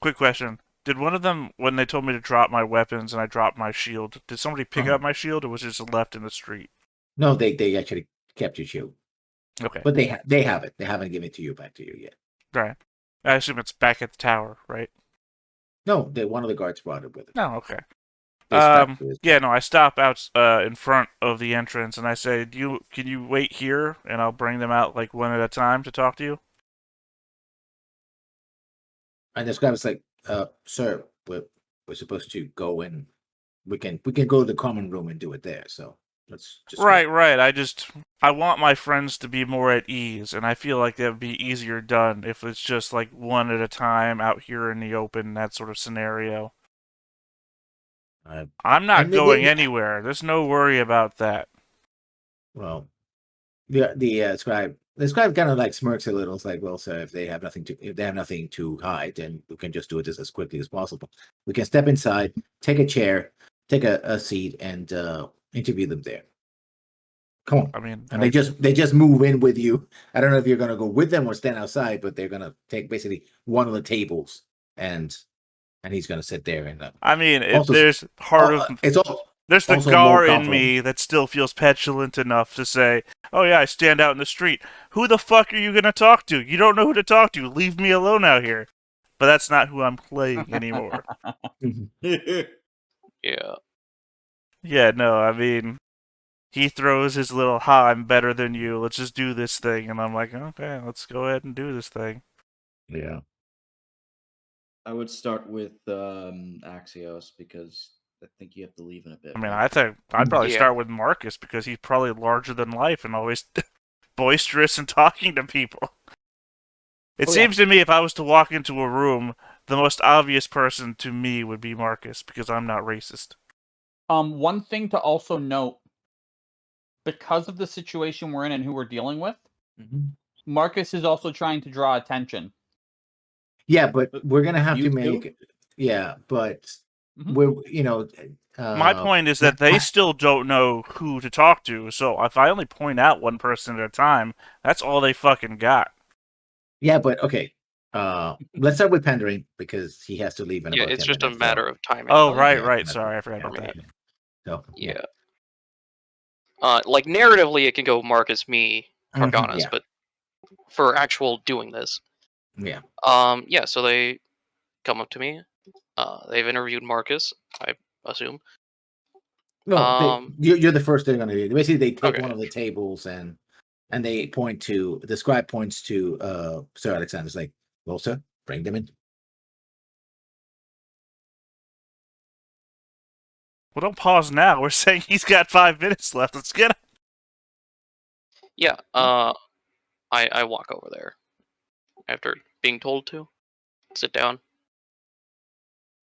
Quick question. Did one of them, when they told me to drop my weapons and I dropped my shield, did somebody pick Uh-huh. up my shield or was it just left in the street? No, they actually kept your shield. Okay. But they have it. They haven't given it back to you yet. Right. I assume it's back at the tower, right? No, one of the guards brought it with it. No, okay. They strapped to his Yeah, back. no, I stop out in front of the entrance and I say, can you wait here and I'll bring them out like one at a time to talk to you? And this guy was like, sir, we're supposed to go in. We can go to the common room and do it there. So let's just go." Right. I want my friends to be more at ease, and I feel like that would be easier done if it's just like one at a time out here in the open, that sort of scenario. I'm not and they going didn't- anywhere. There's no worry about that. Well, the scribe kind of like smirks a little. It's like, well, sir, if they have nothing to hide, then we can just do it as quickly as possible. We can step inside, take a chair, take a seat, and interview them there. Come on. I mean, And they just move in with you. I don't know if you're gonna go with them or stand outside, but they're gonna take basically one of the tables, and he's gonna sit there and. I mean, if also- there's part of It's all. there's the also gar more in comfortable. me that still feels petulant enough to say, "Oh yeah, I stand out in the street. Who the fuck are you gonna talk to? You don't know who to talk to. Leave me alone out here." But that's not who I'm playing anymore. Yeah. Yeah, no, I mean, he throws his little, "Ha, I'm better than you. Let's just do this thing," and I'm like, "Okay, let's go ahead and do this thing." Yeah. I would start with Axios because I think you have to leave in a bit. I mean, right? I think I'd probably Yeah. start with Marcus because he's probably larger than life and always boisterous and talking to people. It Oh, yeah. seems to me if I was to walk into a room, the most obvious person to me would be Marcus because I'm not racist. One thing to also note, because of the situation we're in and who we're dealing with, Mhm. Marcus is also trying to draw attention. Yeah, but we're gonna have You to too? make. Yeah, but Mhm. we're My point is that they still don't know who to talk to, so if I only point out one person at a time, that's all they fucking got. Yeah, but okay. Let's start with Pandering because he has to leave in Yeah, about it's 10 just a minutes, matter of timing. Oh, though. right, yeah, right. that's Sorry, right. I forgot Yeah, about that. okay. So Yeah. Like narratively, it can go Marcus, me, Mhm, Carganas, yeah. but for actual doing this, yeah. yeah. So they come up to me. They've interviewed Marcus, I assume. No, you're the first thing on the. Basically, they take Okay. one of the tables and they point to the scribe points to Sir Alexander's like, well, sir, bring them in. Well, don't pause now. We're saying he's got 5 minutes left. Let's get him. Yeah. I walk over there after being told to sit down.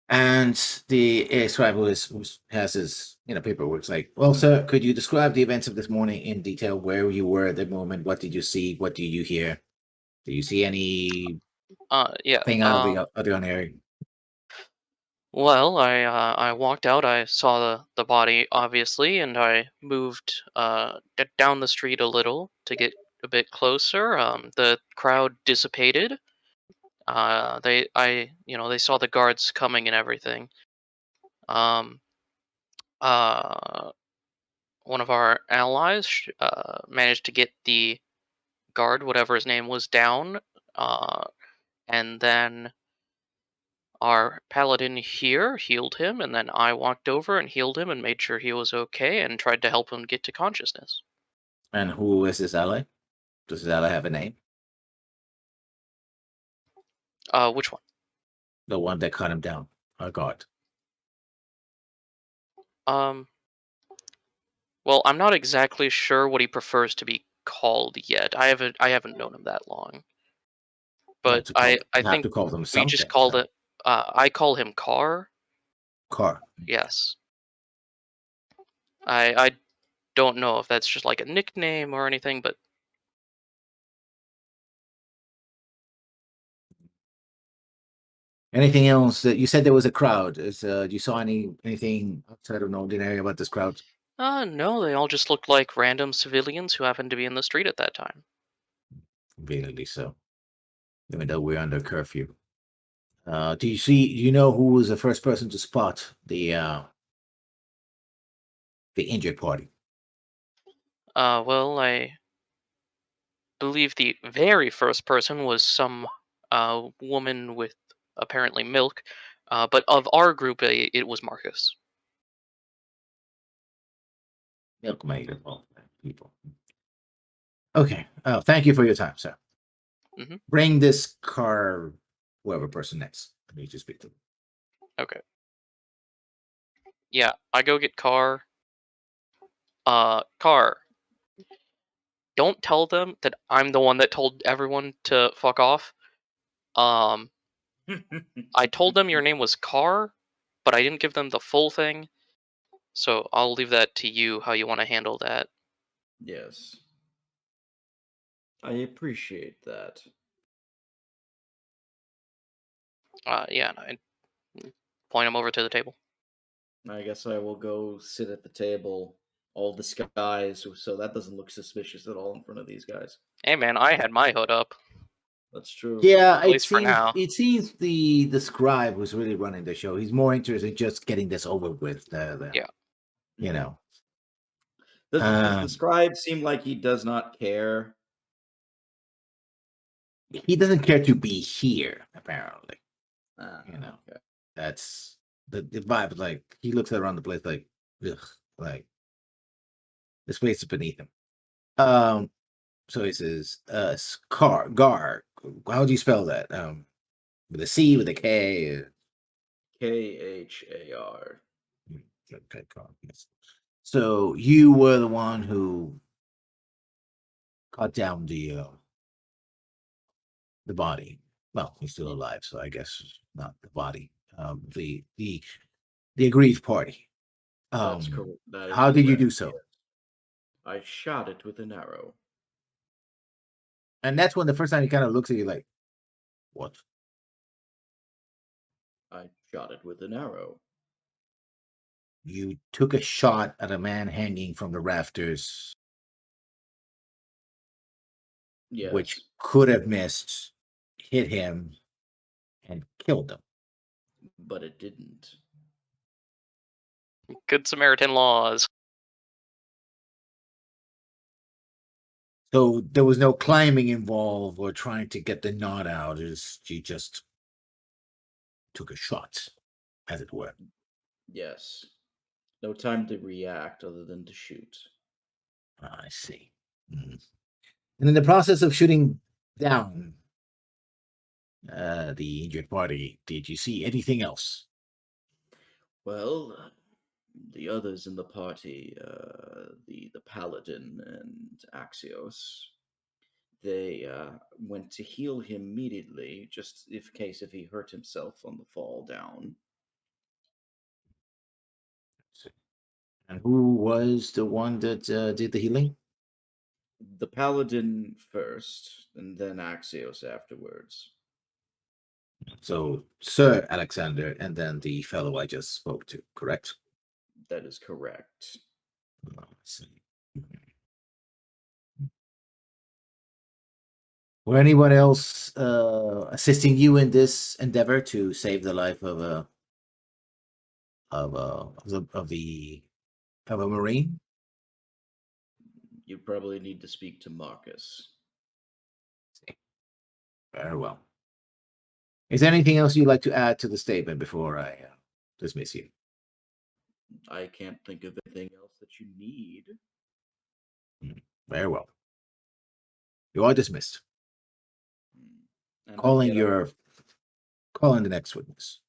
And the scribe who has his paperwork is like, well, sir, could you describe the events of this morning in detail? Where you were at the moment? What did you see? What did you hear? Do you see anything Yeah. out of the ordinary? Well, I walked out. I saw the body, obviously, and I moved down the street a little to get a bit closer. The crowd dissipated. They saw the guards coming and everything. Um, uh, One of our allies managed to get the guard, whatever his name was, down. And then our paladin here healed him, and then I walked over and healed him and made sure he was okay and tried to help him get to consciousness. And who is this ally? Does this ally have a name? Which one? The one that cut him down. Our guard. Um, well, I'm not exactly sure what he prefers to be called yet. I haven't known him that long. But I You have think to call them we something. just called it. I call him Car. Car. Yes. I don't know if that's just like a nickname or anything, but Anything else that you said there was a crowd? You saw anything outside of an ordinary about this crowd? no, they all just looked like random civilians who happened to be in the street at that time. Conveniently so. Even though we're under curfew. Do you know who was the first person to spot the injured party? Well, I believe the very first person was some woman with apparently milk, but of our group, it was Marcus. Milkmaid of all people. Okay. Thank you for your time, sir. Mhm. Bring this car, whoever person next. I need to speak to them. Okay. Yeah, I go get Car. Car. Don't tell them that I'm the one that told everyone to fuck off. Um, I told them your name was Car, but I didn't give them the full thing. So I'll leave that to you, how you want to handle that. Yes. I appreciate that. Yeah, and I point him over to the table. I guess I will go sit at the table, all disguised, so that doesn't look suspicious at all in front of these guys. Hey man, I had my hood up. That's true. Yeah, At least for now. it seems the scribe who's really running the show. He's more interested in just getting this over with. Yeah. You know. Does the scribe seem like he does not care? He doesn't care to be here, apparently. You know. Okay. That's the vibe. Like he looks around the place like, ugh, like this place is beneath him. So he says, Gar. How do you spell that? With a C, with a K. Khar. Okay, Gar. Yes. So you were the one who cut down the body. Well, he's still alive, so I guess not the body. The aggrieved party. That's correct. That is How did you correct, do so? yes. I shot it with an arrow. And that's when the first time he kind of looks at you like, what? I shot it with an arrow. You took a shot at a man hanging from the rafters, Yes. which could have missed, hit him, and killed him. But it didn't. Good Samaritan laws. So there was no climbing involved or trying to get the knot out. She just took a shot, as it were. Yes. No time to react other than to shoot. I see. And in the process of shooting down the injured party, did you see anything else? Well, the others in the party, the paladin and Axios, they went to heal him immediately, just in case if he hurt himself on the fall down. And who was the one that did the healing? The paladin first, and then Axios afterwards. So, Sir Alexander, and then the fellow I just spoke to, correct? That is correct. Let's see. Were anyone else assisting you in this endeavor to save the life of a Marine? You probably need to speak to Marcus. Very well. Is there anything else you'd like to add to the statement before I dismiss you? I can't think of anything else that you need. Very well. You are dismissed. And Calling the next witness.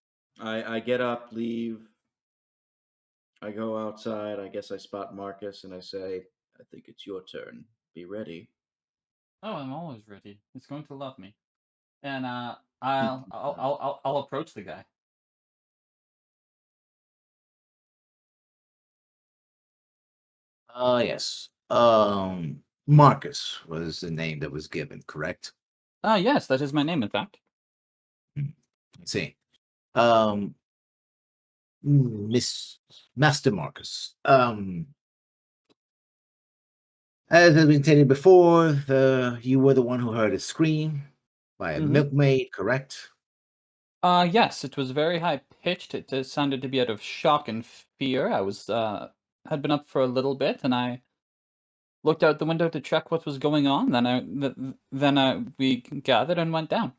I get up, leave. I go outside. I guess I spot Marcus and I say, I think it's your turn. Be ready. Oh, I'm always ready. It's going to love me. And I'll approach the guy. Yes. Marcus was the name that was given, correct? Yes, that is my name, in fact. Let's see. Miss Master Marcus. As has been stated before, you were the one who heard a scream by a milkmaid, correct? Yes, it was very high pitched. It sounded to be out of shock and fear. I was had been up for a little bit, and I looked out the window to check what was going on. Then we gathered and went down.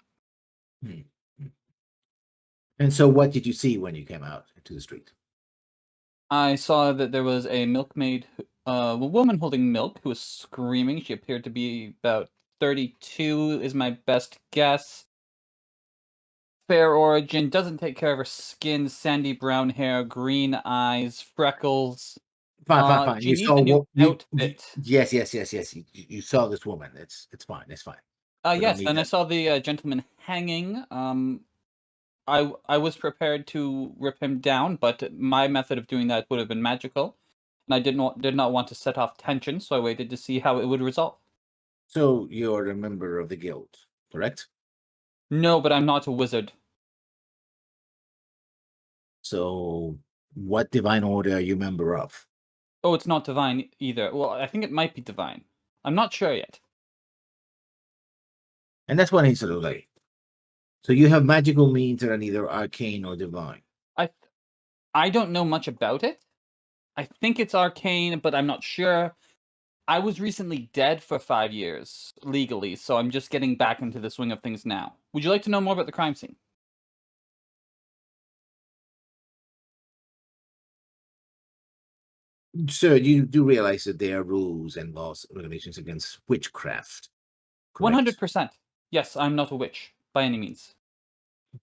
And so, what did you see when you came out into the street? I saw that there was a milkmaid, a woman holding milk who was screaming. She appeared to be about 32, is my best guess. Fair origin, doesn't take care of her skin, sandy brown hair, green eyes, freckles. Fine. She You needs saw a new what? outfit. Yes. You saw this woman. It's fine. It's fine. We don't Yes, need then I that. saw the gentleman hanging. I was prepared to rip him down, but my method of doing that would have been magical, and I did not want to set off tension, so I waited to see how it would resolve. So you're a member of the guild, correct? No, but I'm not a wizard. So what divine order are you member of? Oh, it's not divine either. Well, I think it might be divine. I'm not sure yet. And that's what he's sort of like. So you have magical means that are neither arcane or divine. I don't know much about it. I think it's arcane, but I'm not sure. I was recently dead for 5 years, legally, so I'm just getting back into the swing of things now. Would you like to know more about the crime scene? Sir, you do realize that there are rules and laws and regulations against witchcraft, correct? 100%. Yes, I'm not a witch, by any means.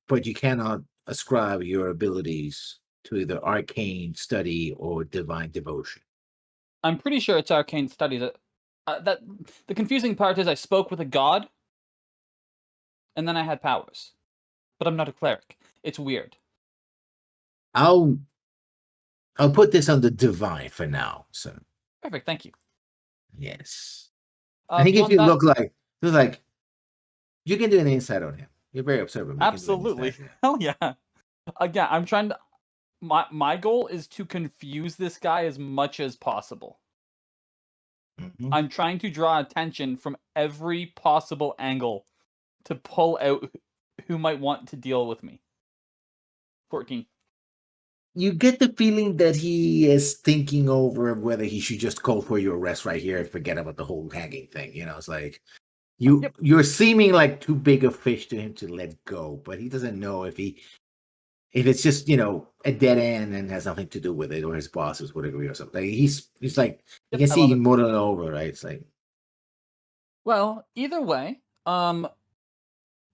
But you cannot ascribe your abilities to either arcane study or divine devotion. I'm pretty sure it's arcane study. That the confusing part is I spoke with a god, and then I had powers. But I'm not a cleric. It's weird. I'll put this on the divine for now, sir. Perfect, thank you. Yes. I think if Beyond you that, look like you can do an insight on him. You're very observant. absolutely. Hell yeah. Again, I'm trying to. My goal is to confuse this guy as much as possible. Mm-hmm. I'm trying to draw attention from every possible angle to pull out who might want to deal with me. 14. You get the feeling that he is thinking over whether he should just call for your arrest right here and forget about the whole hanging thing. You know, it's like you're seeming like too big a fish to him to let go, but he doesn't know if it's just, a dead end and has nothing to do with it, or his bosses would agree or something. Like, he's like, you can see him muddling over, right? It's like, well, either way, when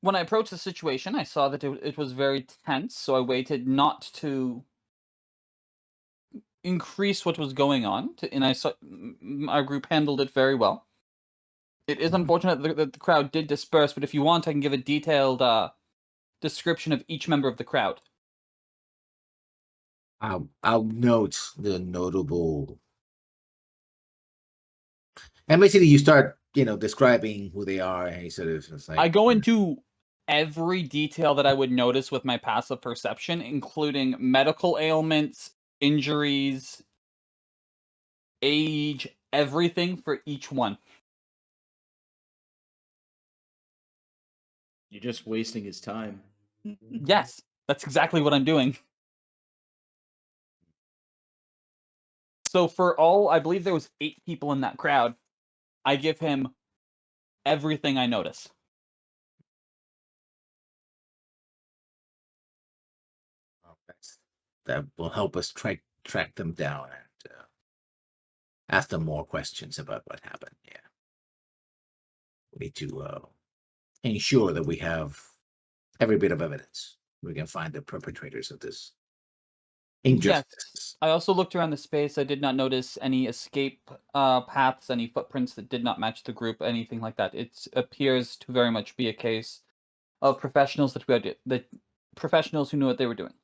I approached the situation, I saw that it was very tense, so I waited not to increase what was going on, and I saw our group handled it very well. It is unfortunate that the crowd did disperse, but if you want, I can give a detailed description of each member of the crowd. I'll note the notable. And basically, you start, describing who they are, and he sort of it's like I go into every detail that I would notice with my passive perception, including medical ailments, injuries, age, everything for each one. You're just wasting his time. Yes, that's exactly what I'm doing. So for all, I believe there was 8 people in that crowd, I give him everything I notice. that will help us track them down and ask them more questions about what happened. Yeah, we need to ensure that we have every bit of evidence. We can find the perpetrators of this injustice. Yes. I also looked around the space. I did not notice any escape paths, any footprints that did not match the group, anything like that. It appears to very much be a case of professionals that professionals who knew what they were doing.